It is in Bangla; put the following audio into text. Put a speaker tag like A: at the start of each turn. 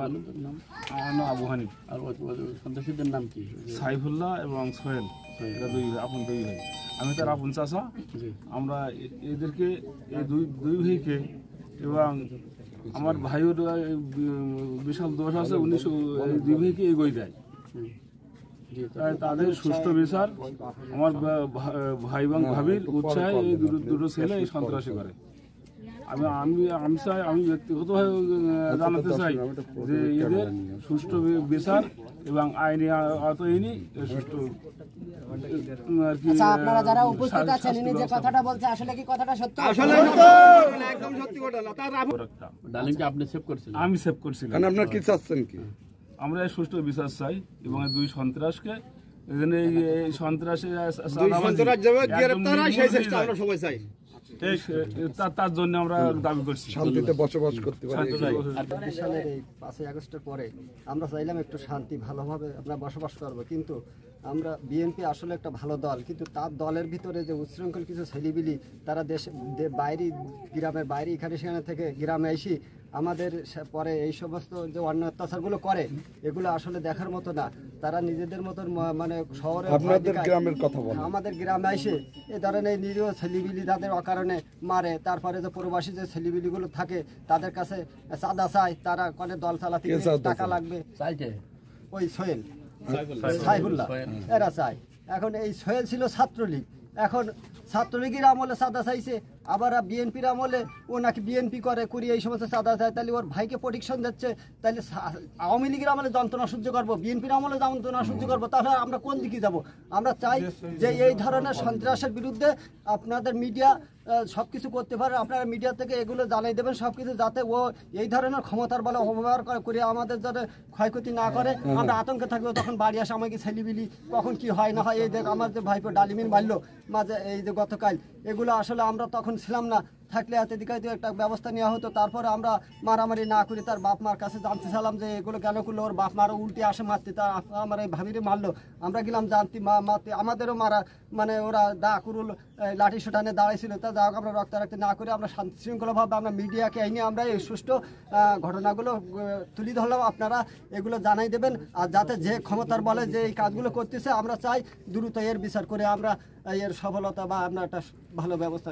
A: আবু হানিফ আর সন্ত্রাসীদের নাম কি? সাইফুল্লাহ এবং সোহেল, এরা দুই আপন দুই ভাই। আমি তার আপন চাচা। আমরা এদেরকে এই দুই ভাইকে এবং আমার ভাইয়ের বিশাল দোষ আছে, উনি দুই ভাইকে এগোই দেয়। তাই তাদের সুষ্ঠু বিচার আমার ভাই এবং ভাবির উৎসাহে এই দুটো ছেলে এই সন্ত্রাসী করে। আমি ব্যক্তিগতভাবে জানাতে চাই যে এদের সুষ্ঠু বিচার এবং আইনি আওতায় সুষ্ঠু
B: আপনারা যারা উপস্থিত আছেন ইনি যে কথাটা বলছে আসলে কি কথাটা সত্য?
C: আসলে একদম সত্যি ঘটনা। তার
A: ডালিমকে আপনি সেভ করছিলেন? আমি সেভ করছিলাম।
C: আপনারা কি চাচ্ছেন কি?
A: আমরা সুষ্ঠু বিচার চাই এবং দুই সন্ত্রাসকে এই সন্ত্রাসী তার জন্য আমরা দাবি করছি
C: শান্তিতে বসবাস করতে পারি।
B: সালের এই 5ই আগস্টের পরে আমরা চাইলাম একটু শান্তি ভালোভাবে আমরা বসবাস করবো, কিন্তু আমরা বিএনপি আসলে একটা ভালো দল, কিন্তু তার দলের ভিতরে যে উচ্ছৃঙ্খল কিছু ছেলেবিলি তারা বাইরে গ্রামের বাইরে এখানে সেখানে থেকে গ্রামে এসে আমাদের পরে এই সমস্ত যে অন্য অত্যাচারগুলো করে এগুলো আসলে দেখার মতো না। তারা নিজেদের মতন মানে শহরে
C: গ্রামের কথা বলে
B: আমাদের গ্রামে এসে এ ধরনের নিরীহ ছেলেবিলি তাদের অকারণে মারে। তারপরে যে প্রবাসী যে ছেলেবিলিগুলো থাকে তাদের কাছে চাঁদা চায়, তারা কনে দল চালাতে টাকা লাগবে, ওই সোহেল সাইফুল্লাহ এরা চায়। এখন এই সোহেল ছিল ছাত্রলীগ, এখন ছাত্রলীগের আমলে চাঁদা চাইছে, আবার বিএনপির আমলে ও নাকি বিএনপি করি এই সমস্ত চাঁদা চায়, তাহলে ওর ভাইকে প্রোটেকশন দিচ্ছে। তাহলে আওয়ামী লীগের আমলে যন্ত্রণা সহ্য করবো, বিএনপির আমলে যন্ত্রণা সহ্য করবো, তাহলে আমরা কোন দিকে যাব? আমরা চাই যে এই ধরনের সন্ত্রাসের বিরুদ্ধে আপনাদের মিডিয়া সব কিছু করতে পারে, আপনারা মিডিয়া থেকে এগুলো জানাই দেবেন সব কিছু, যাতে ও এই ধরনের ক্ষমতার বলে অপব্যবহার করে আমাদের যাতে ক্ষয়ক্ষতি না করে। আমরা আতঙ্কে থাকবো, তখন বাড়ি আসে আমাকে ছেলেবিলি কখন কি হয় না হয়। এই দেখ আমার যে ভাইপো ডালিমিন মারলো মাঝে এই যে গতকাল, এগুলো আসলে আমরা তখন ছিলাম না, থাকলে হাতে দিকায় একটা ব্যবস্থা নেওয়া হতো। তারপরে আমরা মারামারি না করি তার বাপ মার কাছে জানতে চাইলাম যে এগুলো কেন করলো, ওর বাপ মারও উল্টে আসে মারতে, তা আমার এই ভাবিরে মারলো। আমরা গেলাম জানতে মারতে, আমাদেরও মারা মানে ওরা দা কুরুল লাঠি সুটানে দাঁড়াইছিল। তা যাক আমরা রক্তারক্তি না করে আমরা শান্তি শৃঙ্খলাভাবে আমরা মিডিয়াকে এনে আমরা এই সুষ্ঠু ঘটনাগুলো তুলে ধরলাম। আপনারা এগুলো জানাই দেবেন, আর যাতে যে ক্ষমতার বলে যে এই কাজগুলো করতেছে আমরা চাই দ্রুত এর বিচার করে আমরা এর সফলতা বা আমরা একটা ভালো ব্যবস্থা।